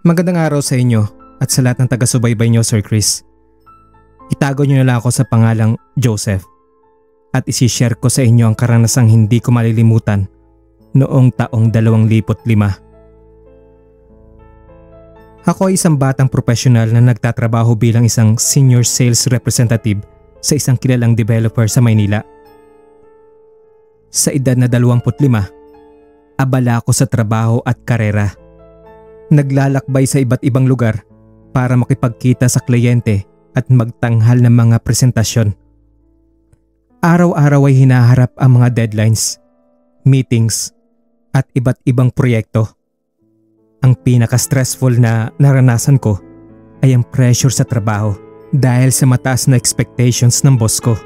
Magandang araw sa inyo at sa lahat ng taga-subaybay nyo, Sir Chris. Itago nyo na lang ako sa pangalang Joseph at isishare ko sa inyo ang karanasang hindi ko malilimutan noong taong 2005. Ako ay isang batang profesional na nagtatrabaho bilang isang senior sales representative sa isang kilalang developer sa Maynila. Sa edad na 25, abala ako sa trabaho at karera. Naglalakbay sa iba't ibang lugar para makipagkita sa kliyente at magtanghal ng mga presentasyon. Araw-araw ay hinaharap ang mga deadlines, meetings at iba't ibang proyekto. Ang pinaka-stressful na naranasan ko ay ang pressure sa trabaho dahil sa mataas na expectations ng boss ko.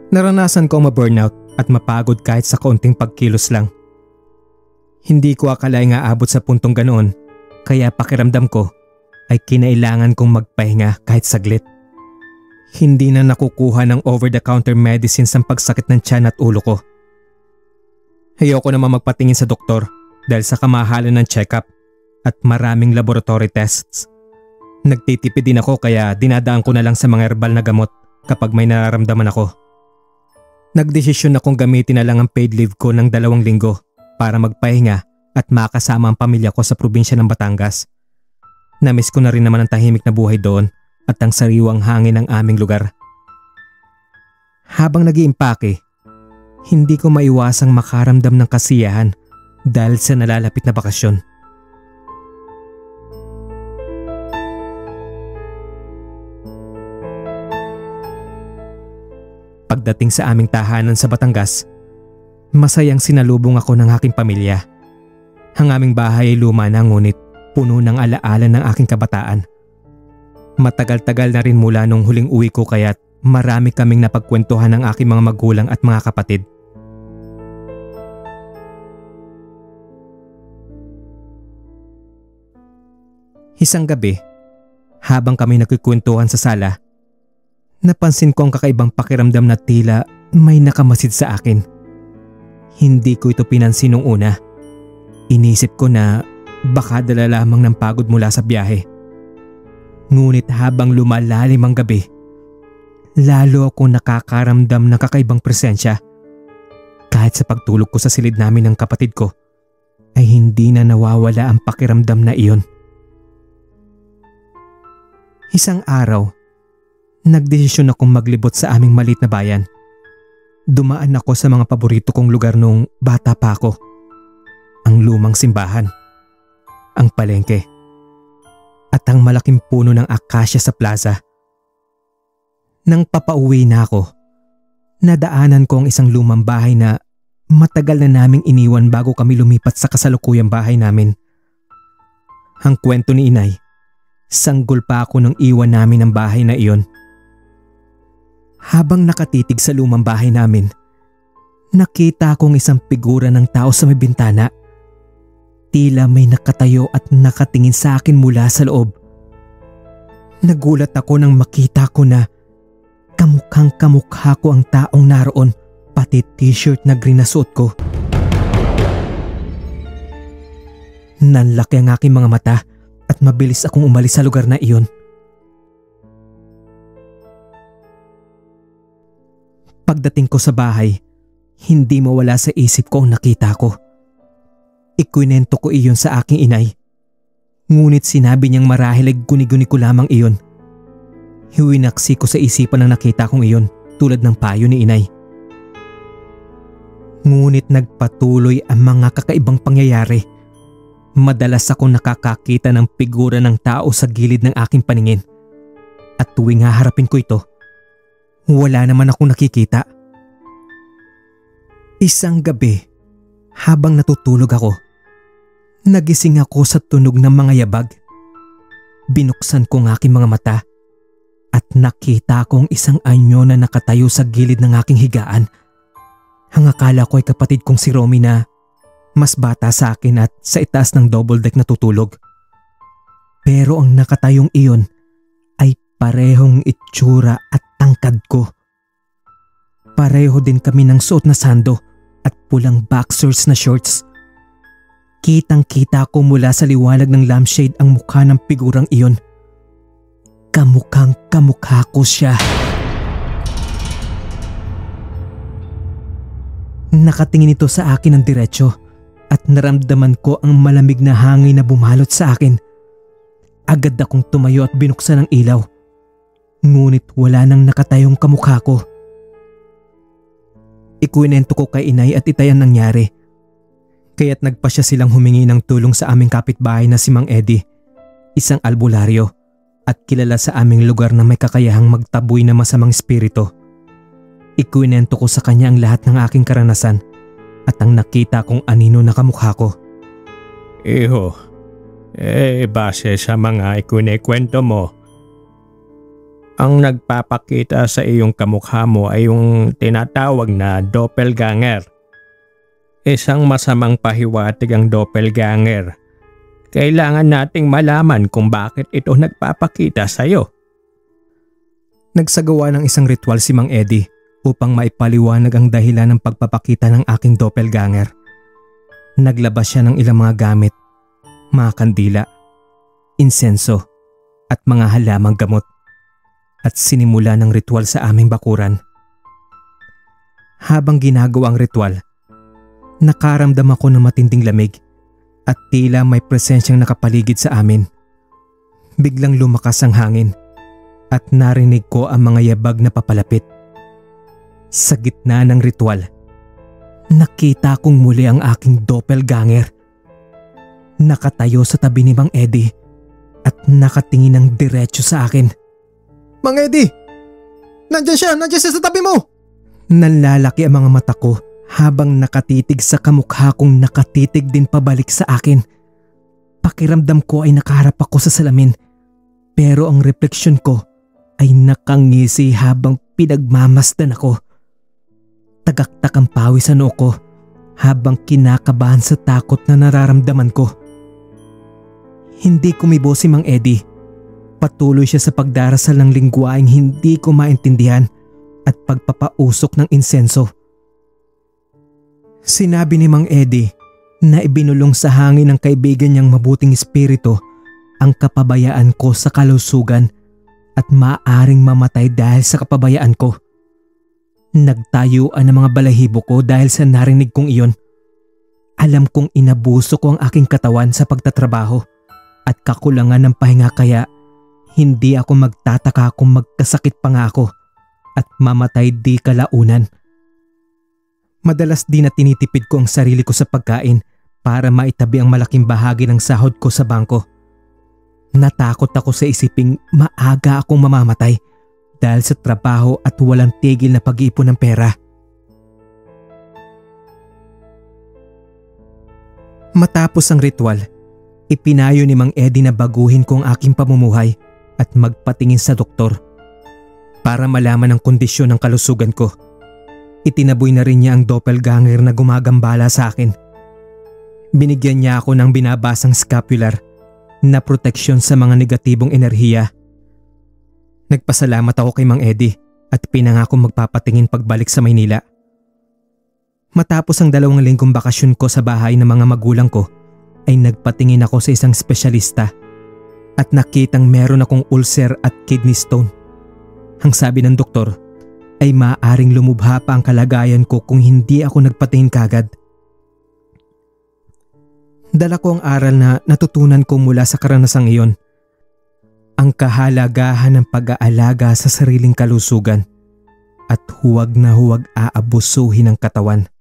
Naranasan ko ma-burnout at mapagod kahit sa kaunting pagkilos lang. Hindi ko akalaing aabot sa puntong ganoon, kaya pakiramdam ko ay kinailangan kong magpahinga kahit saglit. Hindi na nakukuha ng over-the-counter medicines ang pagsakit ng tiyan at ulo ko. Ayoko naman magpatingin sa doktor dahil sa kamahalan ng check-up at maraming laboratory tests. Nagtitipid din ako kaya dinadaan ko na lang sa mga herbal na gamot kapag may nararamdaman ako. Nagdesisyon akong gamitin na lang ang paid leave ko ng 2 linggo para magpahinga at makasama ang pamilya ko sa probinsya ng Batangas. Namiss ko na rin naman ang tahimik na buhay doon at ang sariwang hangin ng aming lugar. Habang nag-iimpake, hindi ko maiwasang makaramdam ng kasiyahan dahil sa nalalapit na bakasyon. Pagdating sa aming tahanan sa Batangas, masayang sinalubong ako ng aking pamilya. Ang aming bahay ay luma na ngunit puno ng alaala ng aking kabataan. Matagal-tagal na rin mula nung huling uwi ko kaya't marami kaming napagkwentuhan ng aking mga magulang at mga kapatid. Isang gabi, habang kami nagkikwentuhan sa sala, napansin ko ang kakaibang pakiramdam na tila may nakamasid sa akin. Hindi ko ito pinansin nung una. Inisip ko na baka dala lamang ng pagod mula sa biyahe. Ngunit habang lumalalim ang gabi, lalo akong nakakaramdam ng kakaibang presensya. Kahit sa pagtulog ko sa silid namin ng kapatid ko, ay hindi na nawawala ang pakiramdam na iyon. Isang araw, nagdesisyon akong maglibot sa aming maliit na bayan. Dumaan ako sa mga paborito kong lugar nung bata pa ako. Ang lumang simbahan, ang palengke, at ang malaking puno ng akasya sa plaza. Nang papauwi na ako, nadaanan ko ang isang lumang bahay na matagal na naming iniwan bago kami lumipat sa kasalukuyang bahay namin. Ang kwento ni Inay, sanggol pa ako nang iwan namin ang bahay na iyon. Habang nakatitig sa lumang bahay namin, nakita akong isang figura ng tao sa may bintana. Tila may nakatayo at nakatingin sa akin mula sa loob. Nagulat ako nang makita ko na kamukhang kamukha ko ang taong naroon, pati t-shirt na green na suot ko. Nanlaki ang aking mga mata at mabilis akong umalis sa lugar na iyon. Pagdating ko sa bahay, hindi mawala sa isip ko ang nakita ko. Ikwinento ko iyon sa aking inay. Ngunit sinabi niyang marahil ay guni-guni ko lamang iyon. Hiwinaksi ko sa isipan ang nakita kong iyon tulad ng payo ni inay. Ngunit nagpatuloy ang mga kakaibang pangyayari. Madalas akong nakakakita ng figura ng tao sa gilid ng aking paningin. At tuwing haharapin ko ito, wala naman akong nakikita. Isang gabi, habang natutulog ako, nagising ako sa tunog ng mga yabag. Binuksan ko ang aking mga mata at nakita kong isang anyo na nakatayo sa gilid ng aking higaan. Ang akala ko ay kapatid kong si Romy na mas bata sa akin at sa itaas ng double deck na tutulog. Pero ang nakatayong iyon ay parehong itsura at tangkad ko. Pareho din kami ng suot na sando at pulang boxers na shorts. Kitang-kita ko mula sa liwanag ng lampshade ang mukha ng figurang iyon. Kamukhang kamukha ko siya. Nakatingin ito sa akin ng diretso at naramdaman ko ang malamig na hangin na bumalot sa akin. Agad akong tumayo at binuksan ang ilaw. Ngunit wala nang nakatayong kamukha ko. Ikuwinento ko kay inay at itay ang nangyari. Kaya't nagpasya silang humingi ng tulong sa aming kapitbahay na si Mang Eddie, isang albularyo at kilala sa aming lugar na may kakayahang magtaboy na masamang espiritu. Ikuwinento ko sa kanya ang lahat ng aking karanasan at ang nakita kong anino na kamukha ko. Iho, base sa mga ikunikwento mo, ang nagpapakita sa iyong kamukha mo ay yung tinatawag na doppelganger. Isang masamang pahiwatig ang doppelganger. Kailangan nating malaman kung bakit ito nagpapakita sa iyo. Nagsagawa ng isang ritual si Mang Eddie upang maipaliwanag ang dahilan ng pagpapakita ng aking doppelganger. Naglabas siya ng ilang mga gamit, mga kandila, insenso at mga halamang gamot at sinimula ng ritual sa aming bakuran. Habang ginagawa ang ritual, nakaramdam ako ng matinding lamig at tila may presensyang nakapaligid sa amin. Biglang lumakas ang hangin at narinig ko ang mga yabag na papalapit. Sa gitna ng ritual, nakita kong muli ang aking doppelganger. Nakatayo sa tabi ni Mang Eddie at nakatingin ng diretso sa akin. Mang Eddie! Nandiyan siya sa tabi mo! Nanlalaki ang mga mata ko habang nakatitig sa kamukha kong nakatitig din pabalik sa akin. Pakiramdam ko ay nakaharap ako sa salamin, pero ang refleksyon ko ay nakangisi habang pinagmamasdan ako. Tagaktak ang pawis sa noo ko habang kinakabahan sa takot na nararamdaman ko. Hindi kumibo si Mang Eddie. Patuloy siya sa pagdarasal ng lingwaing hindi ko maintindihan at pagpapausok ng insenso. Sinabi ni Mang Eddie na ibinulong sa hangin ng kaibigan niyang mabuting espiritu ang kapabayaan ko sa kalusugan at maaaring mamatay dahil sa kapabayaan ko. Nagtayuan ang mga balahibo ko dahil sa narinig kong iyon. Alam kong inabuso ko ang aking katawan sa pagtatrabaho at kakulangan ng pahinga kaya hindi ako magtataka kung magkasakit pa nga ako at mamatay di kalaunan. Madalas din na tinitipid ko ang sarili ko sa pagkain para maitabi ang malaking bahagi ng sahod ko sa bangko. Natakot ako sa isiping maaga akong mamamatay dahil sa trabaho at walang tigil na pag-iipon ng pera. Matapos ang ritual, ipinayo ni Mang Eddie na baguhin ko ang aking pamumuhay at magpatingin sa doktor para malaman ang kondisyon ng kalusugan ko. Itinaboy na rin niya ang doppelganger na gumagambala sa akin. Binigyan niya ako ng binabasang scapular na proteksyon sa mga negatibong enerhiya. Nagpasalamat ako kay Mang Eddie at pinangako magpapatingin pagbalik sa Maynila. Matapos ang 2 linggong bakasyon ko sa bahay ng mga magulang ko, ay nagpatingin ako sa isang espesyalista at nakitang meron akong ulcer at kidney stone. Ang sabi ng doktor ay maaaring lumubha pa ang kalagayan ko kung hindi ako nagpatingin kagad. Dala ko ang aral na natutunan ko mula sa karanasang iyon. Ang kahalagahan ng pag-aalaga sa sariling kalusugan at huwag na huwag aabusuhin ang katawan.